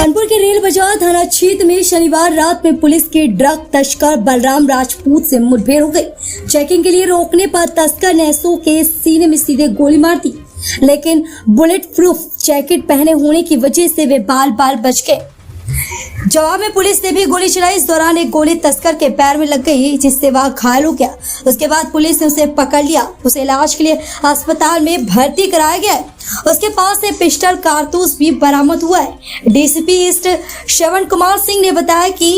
कानपुर के रेल बाजार थाना क्षेत्र में शनिवार रात में पुलिस के ड्रग तस्कर बलराम राजपूत से मुठभेड़ हो गई। चेकिंग के लिए रोकने पर तस्कर ने एसओ के सीने में सीधे गोली मार दी, लेकिन बुलेट प्रूफ जैकेट पहने होने की वजह से वे बाल बाल बच गए। जवाब में पुलिस ने भी गोली चलाई। इस दौरान एक गोली तस्कर के पैर में लग गई, जिससे वह घायल हो गया। उसके बाद पुलिस ने उसे पकड़ लिया। उसे इलाज के लिए अस्पताल में भर्ती कराया गया है। उसके पास से पिस्टल कारतूस भी बरामद हुआ है। डीसीपी ईस्ट श्रवण कुमार सिंह ने बताया कि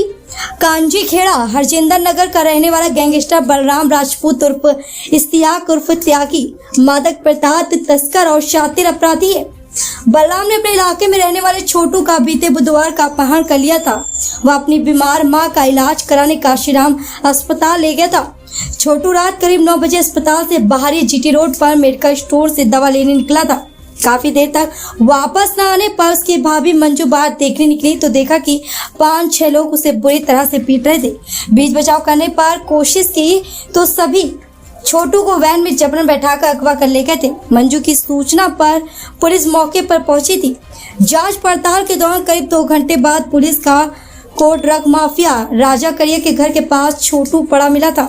कांजी खेड़ा हरजिंदर नगर का रहने वाला गैंगस्टर बलराम राजपूत उर्फ इस्तियाक उर्फ त्यागी मादक पदार्थ तस्कर और शातिर अपराधी है। बलराम ने अपने इलाके में रहने वाले छोटू का बीते बुधवार का अपहरण कर लिया था। वह अपनी बीमार मां का इलाज कराने काशीराम अस्पताल ले गया था। छोटू रात करीब 9 बजे अस्पताल से बाहरी जीटी रोड पर मेडिकल स्टोर से दवा लेने निकला था। काफी देर तक वापस न आने पर उसकी भाभी मंजू बाहर देखने निकली तो देखा कि 5-6 लोग उसे बुरी तरह से पीट रहे थे। बीच बचाव करने पर कोशिश की तो सभी छोटू को वैन में जबरन बैठाकर अगवा कर ले गए थे। मंजू की सूचना पर पुलिस मौके पर पहुंची थी। जांच पड़ताल के दौरान करीब 2 घंटे बाद पुलिस को ड्रग माफिया राजा करिया के घर के पास छोटू पड़ा मिला था।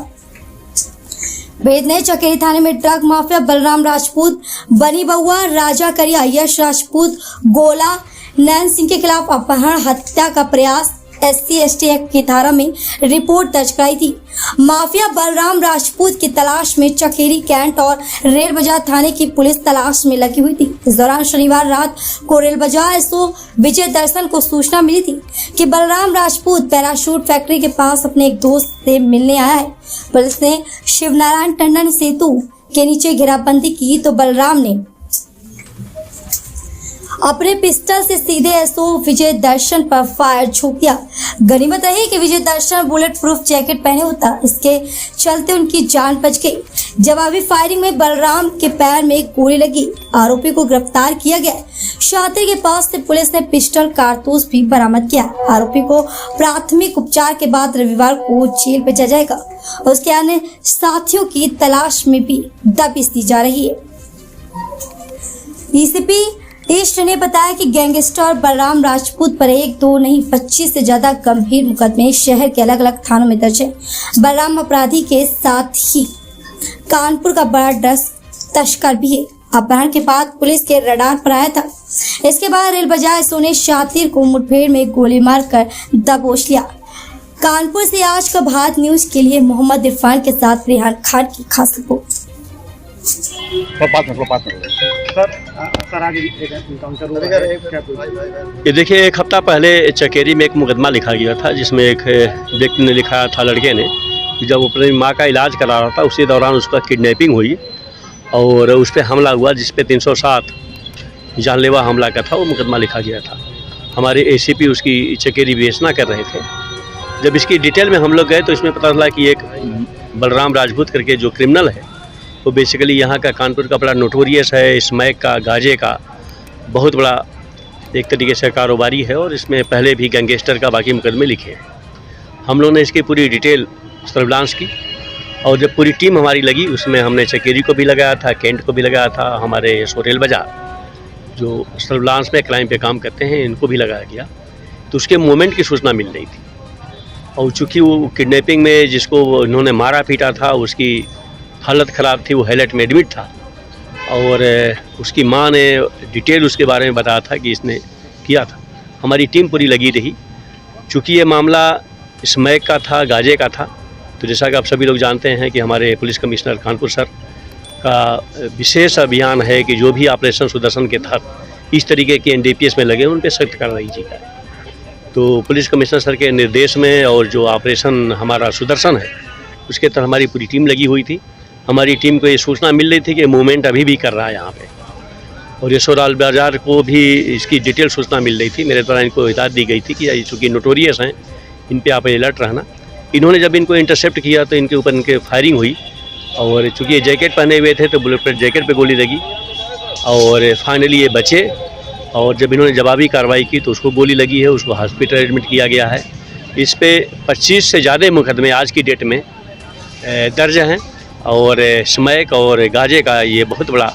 बेदने चकेरी थाने में ड्रग माफिया बलराम राजपूत, बनी बहुआ राजा करिया, यश राजपूत, गोला नैन सिंह के खिलाफ अपहरण हत्या का प्रयास SC/ST एक्ट की धारा में रिपोर्ट दर्ज कराई थी। माफिया बलराम राजपूत की तलाश में चकेरी कैंट और रेल बाजार थाने की पुलिस तलाश में लगी हुई थी। इस दौरान शनिवार रात को रेल बाजार एसओ विजय दर्शन को सूचना मिली थी कि बलराम राजपूत पैराशूट फैक्ट्री के पास अपने एक दोस्त से मिलने आया है। पुलिस ने शिवनारायण टंडन सेतु के नीचे घेराबंदी की तो बलराम ने अपने पिस्टल से सीधे एसओ विजय दर्शन पर फायर छोड़ दिया। गनीमत रही कि विजय दर्शन बुलेट प्रूफ जैकेट पहने होता, इसके चलते उनकी जान बच गई। जवाबी फायरिंग में बलराम के पैर में गोली लगी। आरोपी को गिरफ्तार किया गया। शातिर के पास से पुलिस ने पिस्टल कारतूस भी बरामद किया। आरोपी को प्राथमिक उपचार के बाद रविवार को जेल भेजा जाएगा। उसके अन्य साथियों की तलाश में भी दबिश दी जा रही है। डीसीपी ईस्ट ने बताया कि गैंगस्टर बलराम राजपूत पर 1-2 नहीं 25 से ज्यादा गंभीर मुकदमे शहर के अलग अलग थानों में दर्ज है। बलराम अपराधी के साथ ही कानपुर का बड़ा ड्रग्स तस्कर भी है। अपहरण के बाद पुलिस के रडार पर आया था। इसके बाद रेल बाजार एसओ ने शातिर को मुठभेड़ में गोली मारकर दबोच लिया। कानपुर से आज का भारत न्यूज के लिए मोहम्मद इरफान के साथ रेहान खान की खास रिपोर्ट। ये देखिए, एक हफ्ता पहले चकेरी में एक मुकदमा लिखा गया था, जिसमें एक व्यक्ति ने लिखा था, लड़के ने, जब अपनी माँ का इलाज करा रहा था उसी दौरान उसका किडनैपिंग हुई और उस पर हमला हुआ, जिस पे 307 जानलेवा हमला का था वो मुकदमा लिखा गया था। हमारे ACP उसकी चकेरी विवेचना कर रहे थे। जब इसकी डिटेल में हम लोग गए तो इसमें पता चला कि एक बलराम राजपूत करके जो क्रिमिनल है वो बेसिकली यहाँ का कानपुर का बड़ा नोटोरियस है। स्मैक का, गाजे का बहुत बड़ा एक तरीके से कारोबारी है और इसमें पहले भी गैंगस्टर का बाकी मुकदमे लिखे हैं। हम लोगों ने इसकी पूरी डिटेल सर्विलांस की और जब पूरी टीम हमारी लगी उसमें हमने चकेरी को भी लगाया था, कैंट को भी लगाया था, हमारे रेल बाजार जो सर्विलांस में क्राइम पे काम करते हैं इनको भी लगाया गया। तो उसके मूवमेंट की सूचना मिल रही थी और चूँकि वो किडनैपिंग में जिसको उन्होंने मारा पीटा था उसकी हालत ख़राब थी, वो हाईलाइट में एडमिट था और उसकी मां ने डिटेल उसके बारे में बताया था कि इसने किया था। हमारी टीम पूरी लगी रही। चूँकि ये मामला स्मैक का था, गाजे का था, तो जैसा कि आप सभी लोग जानते हैं कि हमारे पुलिस कमिश्नर कानपुर सर का विशेष अभियान है कि जो भी ऑपरेशन सुदर्शन के तहत इस तरीके के NDPS में लगे उन पर सख्त कार्रवाई की जाए। तो पुलिस कमिश्नर सर के निर्देश में और जो ऑपरेशन हमारा सुदर्शन है उसके तहत हमारी पूरी टीम लगी हुई थी। हमारी टीम को ये सूचना मिल रही थी कि मूवमेंट अभी भी कर रहा है यहाँ पे और ये रेल बाजार को भी इसकी डिटेल सूचना मिल रही थी। मेरे द्वारा इनको हिदायत दी गई थी कि चूँकि नोटोरियस हैं इन पे आप अलर्ट रहना। इन्होंने जब इनको इंटरसेप्ट किया तो इनके ऊपर इनके फायरिंग हुई और चूँकि ये जैकेट पहने हुए थे तो बुलेट प्रूफ जैकेट पे गोली लगी और फाइनली ये बचे और जब इन्होंने जवाबी कार्रवाई की तो उसको गोली लगी है, उसको हॉस्पिटल एडमिट किया गया है। इस पर 25 से ज़्यादा मुकदमे आज की डेट में दर्ज हैं और स्मैक और गाजे का ये बहुत बड़ा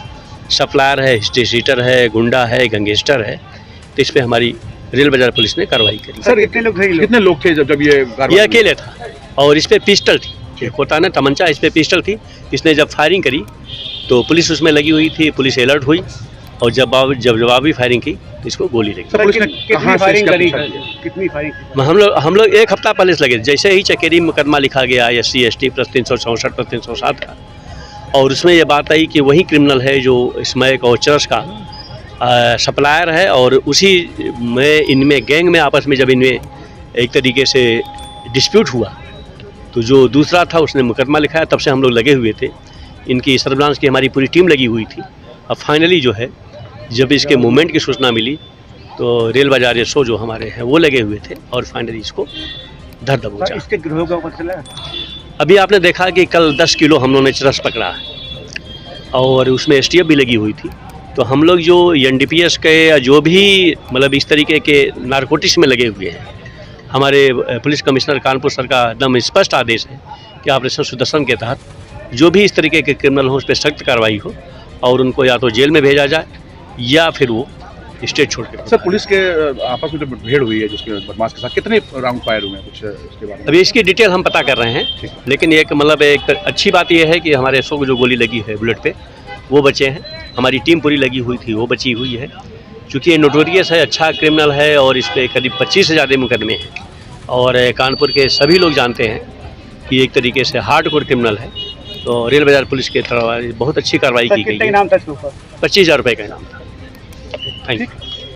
सप्लायर है, स्टेसीटर है, गुंडा है, गैंगस्टर है। तो इस पर हमारी रेल बाजार पुलिस ने कार्रवाई करी। सर कितने लोग थे जब ये कार्रवाई ये हुई? अकेले था और इस पे पिस्टल थी, एक होता है ना तमंचा, इस पे पिस्टल थी। इसने जब फायरिंग करी तो पुलिस उसमें लगी हुई थी, पुलिस अलर्ट हुई और जब जवाबी फायरिंग की तो इसको गोली लगी। सर पुलिस ने कहाँ से इसका पीछा किया? कितनी फायरिंग? हम लोग एक हफ्ता पहले से लगे, जैसे ही चकेरी मुकदमा लिखा गया SC ST प्लस 364 प्लस 307 का, और उसमें ये बात आई कि वही क्रिमिनल है जो स्मैक और चरस का सप्लायर है, और उसी में इनमें गैंग में आपस में जब इनमें एक तरीके से डिस्प्यूट हुआ तो जो दूसरा था उसने मुकदमा लिखाया। तब से हम लोग लगे हुए थे, इनकी सर्विलांस की हमारी पूरी टीम लगी हुई थी। अब फाइनली जो है जब इसके मूवमेंट की सूचना मिली तो रेल बाजार SO जो हमारे हैं वो लगे हुए थे और फाइनली इसको धर दबोचा। इसके गिरोह का पता चला? अभी आपने देखा कि कल 10 किलो हम लोगों ने चरस पकड़ा है और उसमें STF भी लगी हुई थी। तो हम लोग जो NDPS के या जो भी मतलब इस तरीके के नारकोटिक्स में लगे हुए हैं, हमारे पुलिस कमिश्नर कानपुर सर का एकदम स्पष्ट आदेश है कि ऑपरेशन सुदर्शन के तहत जो भी इस तरीके के क्रिमिनल हो उस पर सख्त कार्रवाई हो और उनको या तो जेल में भेजा जाए या फिर वो स्टेट छोड़ के। सर पुलिस के आपस में जो भीड़ हुई है जिसके बदमाश के साथ, कितने राउंड फायर हुए हैं कुछ इसके बारे में? अभी इसकी डिटेल हम पता कर रहे हैं, लेकिन एक मतलब एक अच्छी बात यह है कि हमारे SO को जो गोली लगी है बुलेट पे वो बचे हैं। हमारी टीम पूरी लगी हुई थी, वो बची हुई है। चूँकि ये नोटोरियस है, अच्छा क्रिमिनल है और इस पर करीब 25 से ज़्यादा मुकदमे हैं और कानपुर के सभी लोग जानते हैं कि एक तरीके से हार्ड कोर क्रिमिनल है। तो रेल बाजार पुलिस के तरफ बहुत अच्छी कार्रवाई की गई है। इनाम था इसके ऊपर? 25,000 रुपये का इनाम था। Thank you.